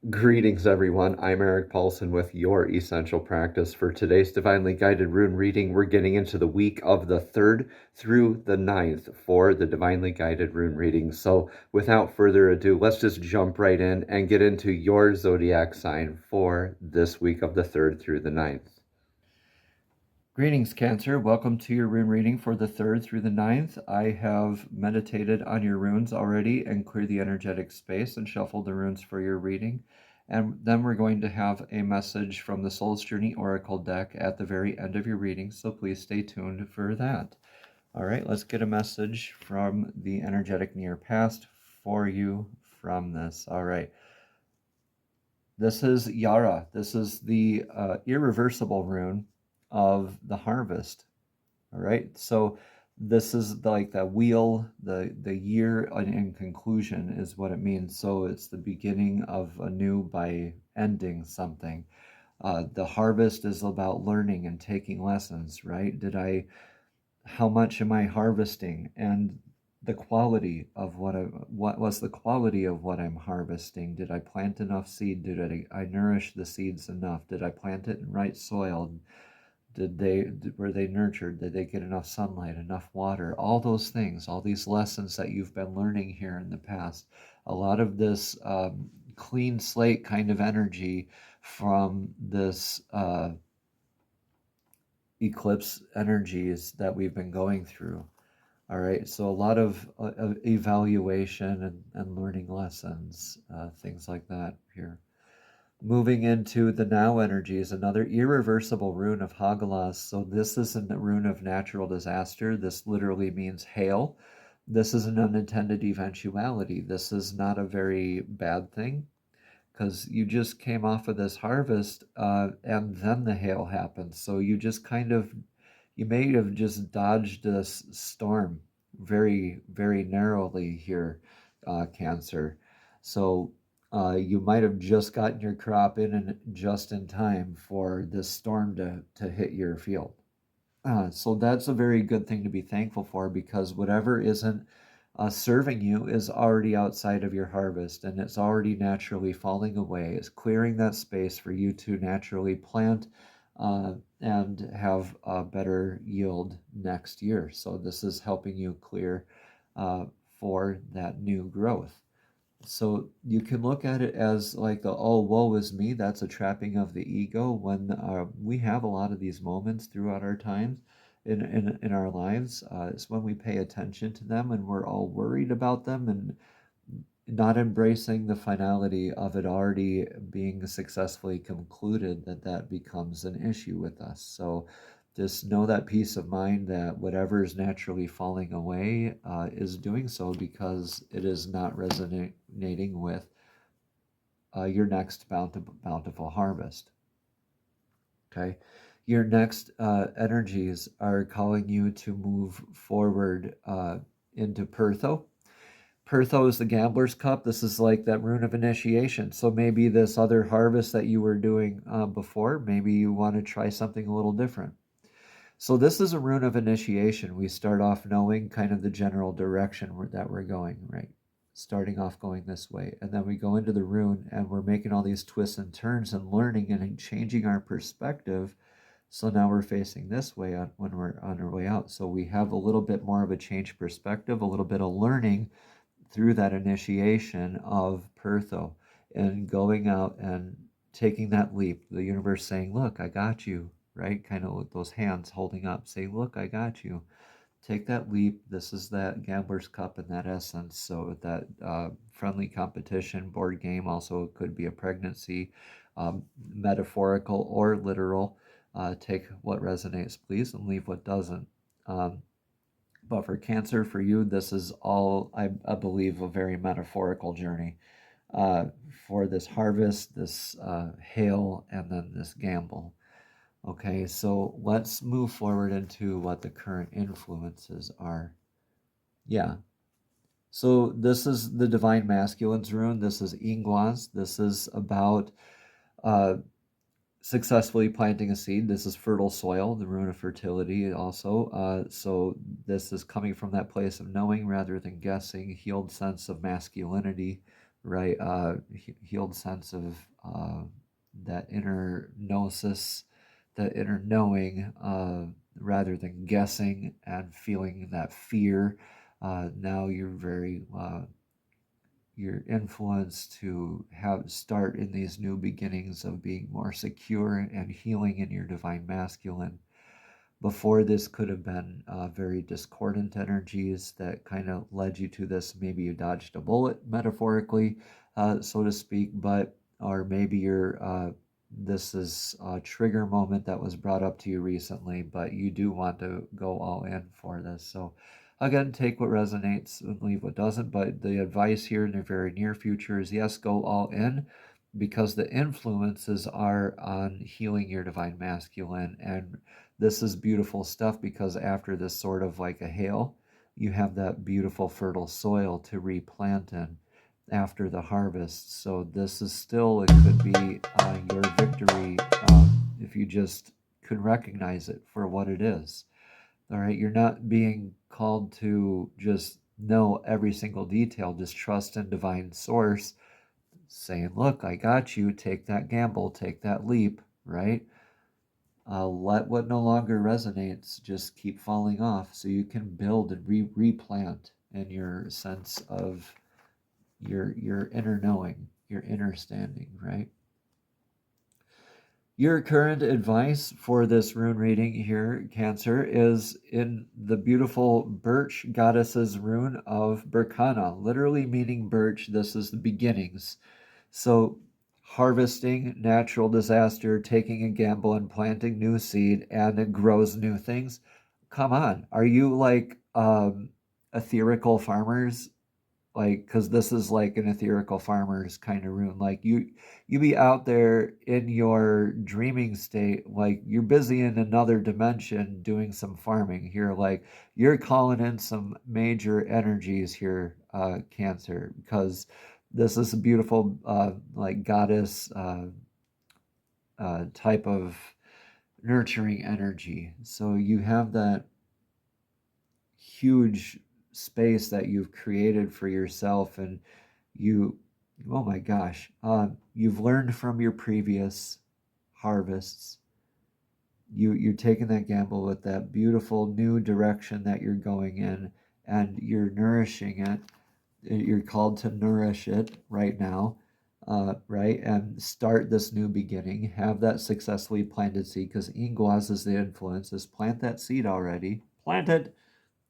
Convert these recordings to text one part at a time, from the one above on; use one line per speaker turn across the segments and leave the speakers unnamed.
Greetings, everyone. I'm Eric Paulson with Your Essential Practice. For today's Divinely Guided Rune reading, we're getting into the week of the 3rd through the 9th for the Divinely Guided Rune reading. So without further ado, let's just jump right in and get into your zodiac sign for this week of the 3rd through the 9th. Greetings, Cancer. Welcome to your rune reading for the 3rd through the 9th. I have meditated on your runes already and cleared the energetic space and shuffled the runes for your reading. And then we're going to have a message from the Soul's Journey Oracle deck at the very end of your reading, so please stay tuned for that. All right, let's get a message from the energetic near past for you from this. All right. This is Yara. This is the irreversible rune of the harvest. All right, so this is like the wheel, the year in conclusion is what it means. So it's the beginning of a new by ending something. The harvest is about learning and taking lessons, right? How much am I harvesting? And the quality of what was the quality of what I'm harvesting? Did I plant enough seed? Did I nourish the seeds enough? Did I plant it in right soil? Were they nurtured? Did they get enough sunlight, enough water? All those things, all these lessons that you've been learning here in the past. A lot of this clean slate kind of energy from this eclipse energies that we've been going through. All right, so a lot of evaluation and learning lessons, things like that here. Moving into the now energy is another irreversible rune of Hagalaz. So this isn't a rune of natural disaster. This literally means hail. This is an unintended eventuality. This is not a very bad thing because you just came off of this harvest and then the hail happened. So you just you may have just dodged this storm very, very narrowly here, Cancer. So you might have just gotten your crop in and just in time for this storm to hit your field. So that's a very good thing to be thankful for, because whatever isn't serving you is already outside of your harvest and it's already naturally falling away. It's clearing that space for you to naturally plant and have a better yield next year. So this is helping you clear for that new growth. So you can look at it as like, oh, woe is me. That's a trapping of the ego. When we have a lot of these moments throughout our times in our lives, it's when we pay attention to them and we're all worried about them and not embracing the finality of it already being successfully concluded, that becomes an issue with us. So just know that peace of mind that whatever is naturally falling away is doing so because it is not resonating with your next bountiful harvest. Okay, your next energies are calling you to move forward into Pertho. Pertho is the gambler's cup. This is like that rune of initiation. So maybe this other harvest that you were doing before, maybe you want to try something a little different. So this is a rune of initiation. We start off knowing kind of the general direction that we're going, right? Starting off going this way. And then we go into the rune and we're making all these twists and turns and learning and changing our perspective. So now we're facing this way when we're on our way out. So we have a little bit more of a changed perspective, a little bit of learning through that initiation of Pertho and going out and taking that leap. The universe saying, look, I got you. Right? Kind of with those hands holding up, say, look, I got you. Take that leap. This is that gambler's cup in that essence. So that friendly competition board game, also could be a pregnancy, metaphorical or literal. Take what resonates, please, and leave what doesn't. But for Cancer, for you, this is all, I believe, a very metaphorical journey for this harvest, this hail, and then this gamble. Okay, so let's move forward into what the current influences are. Yeah. So this is the Divine Masculine's rune. This is Ingwaz. This is about successfully planting a seed. This is fertile soil, the rune of fertility also. So this is coming from that place of knowing rather than guessing, healed sense of masculinity, right? Healed sense of that inner gnosis, that inner knowing, rather than guessing and feeling that fear. Now you're influenced to start in these new beginnings of being more secure and healing in your divine masculine. Before, this could have been very discordant energies that kind of led you to this. Maybe you dodged a bullet, metaphorically, so to speak, or maybe this is a trigger moment that was brought up to you recently, but you do want to go all in for this. So again, take what resonates and leave what doesn't. But the advice here in the very near future is, yes, go all in, because the influences are on healing your divine masculine. And this is beautiful stuff, because after this sort of like a hail, you have that beautiful fertile soil to replant in after the harvest. So this is still, it could be your victory, if you just could recognize it for what it is. All right, you're not being called to just know every single detail. Just trust in divine source, saying, look, I got you, take that gamble, take that leap, right? Let what no longer resonates just keep falling off, so you can build and replant in your sense of your inner knowing, your inner standing, right? Your current advice for this rune reading here, Cancer, is in the beautiful birch goddess's rune of Berkana, literally meaning birch. This is the beginnings. So harvesting, natural disaster, taking a gamble and planting new seed, and it grows new things. Come on, are you like etherical farmers? Like, because this is like an etherical farmer's kind of rune. Like you be out there in your dreaming state, like you're busy in another dimension doing some farming here. Like you're calling in some major energies here, Cancer, because this is a beautiful like goddess type of nurturing energy. So you have that huge space that you've created for yourself, and oh my gosh, you've learned from your previous harvests. You're taking that gamble with that beautiful new direction that you're going in, and you're nourishing it. You're called to nourish it right now, right? And start this new beginning. Have that successfully planted seed, because Inguaz is the influence. Is plant that seed already. Plant it.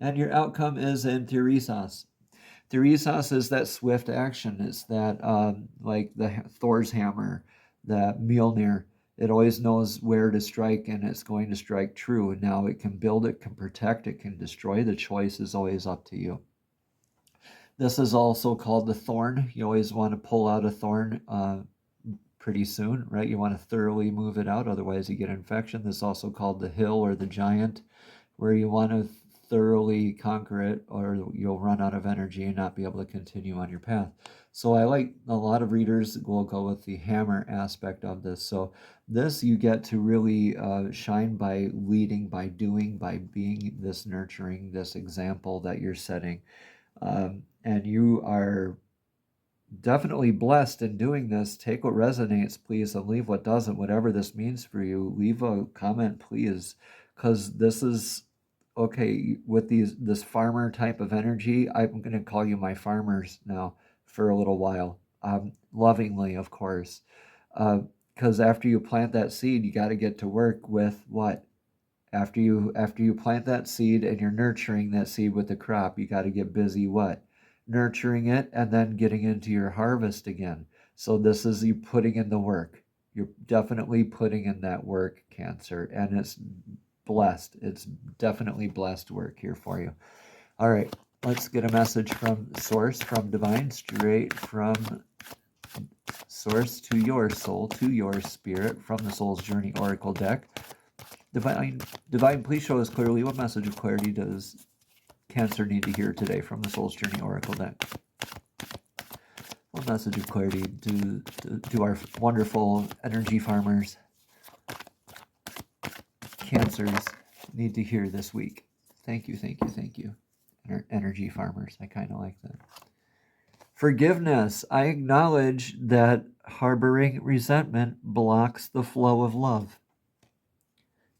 And your outcome is in Therisas. Therisas is that swift action. It's that, like the Thor's hammer, the Mjolnir. It always knows where to strike, and it's going to strike true. And now it can build, it can protect, it can destroy. The choice is always up to you. This is also called the thorn. You always want to pull out a thorn pretty soon, right? You want to thoroughly move it out, otherwise you get infection. This is also called the hill or the giant, where you want to thoroughly conquer it, or you'll run out of energy and not be able to continue on your path. So I like, a lot of readers will go with the hammer aspect of this. So this, you get to really shine by leading, by doing, by being this nurturing, this example that you're setting. And you are definitely blessed in doing this. Take what resonates, please, and leave what doesn't. Whatever this means for you, leave a comment, please, because this is okay with this farmer type of energy. I'm going to call you my farmers now for a little while, lovingly, of course, because after you plant that seed, you got to get to work with what? After you plant that seed and you're nurturing that seed with the crop, you got to get busy what? Nurturing it, and then getting into your harvest again. So this is you putting in the work. You're definitely putting in that work, Cancer, and it's blessed. It's definitely blessed work here for you. All right, let's get a message from Source, from Divine, straight from Source to your soul, to your spirit, from the Soul's Journey Oracle deck. Divine, please show us clearly, what message of clarity does Cancer need to hear today from the Soul's Journey Oracle deck? What message of clarity do our wonderful energy farmers, Cancers, need to hear this week? Thank you. Energy farmers, I kind of like that. Forgiveness. I acknowledge that harboring resentment blocks the flow of love.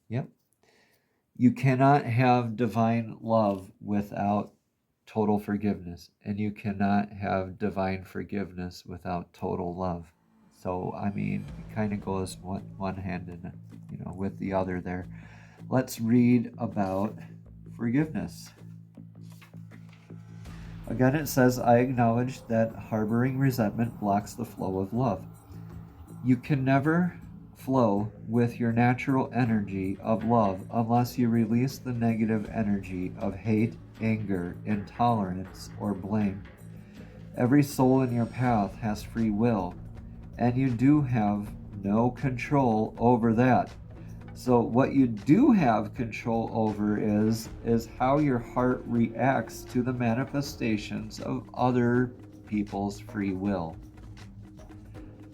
Yep. You cannot have divine love without total forgiveness, and you cannot have divine forgiveness without total love. So, I mean, it kind of goes one hand in, with the other there. Let's read about forgiveness. Again, it says, I acknowledge that harboring resentment blocks the flow of love. You can never flow with your natural energy of love unless you release the negative energy of hate, anger, intolerance, or blame. Every soul in your path has free will, and you do have no control over that. So what you do have control over is how your heart reacts to the manifestations of other people's free will.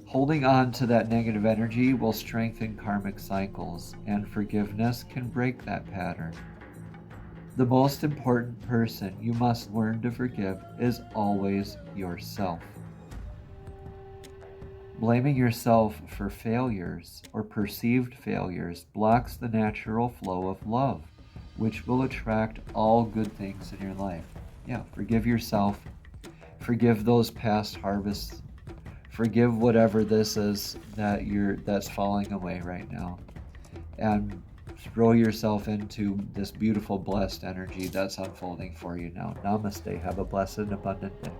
Holding on to that negative energy will strengthen karmic cycles, and forgiveness can break that pattern. The most important person you must learn to forgive is always yourself. Blaming yourself for failures or perceived failures blocks the natural flow of love, which will attract all good things in your life. Yeah, forgive yourself. Forgive those past harvests. Forgive whatever this is that's falling away right now. And throw yourself into this beautiful, blessed energy that's unfolding for you now. Namaste. Have a blessed and abundant day.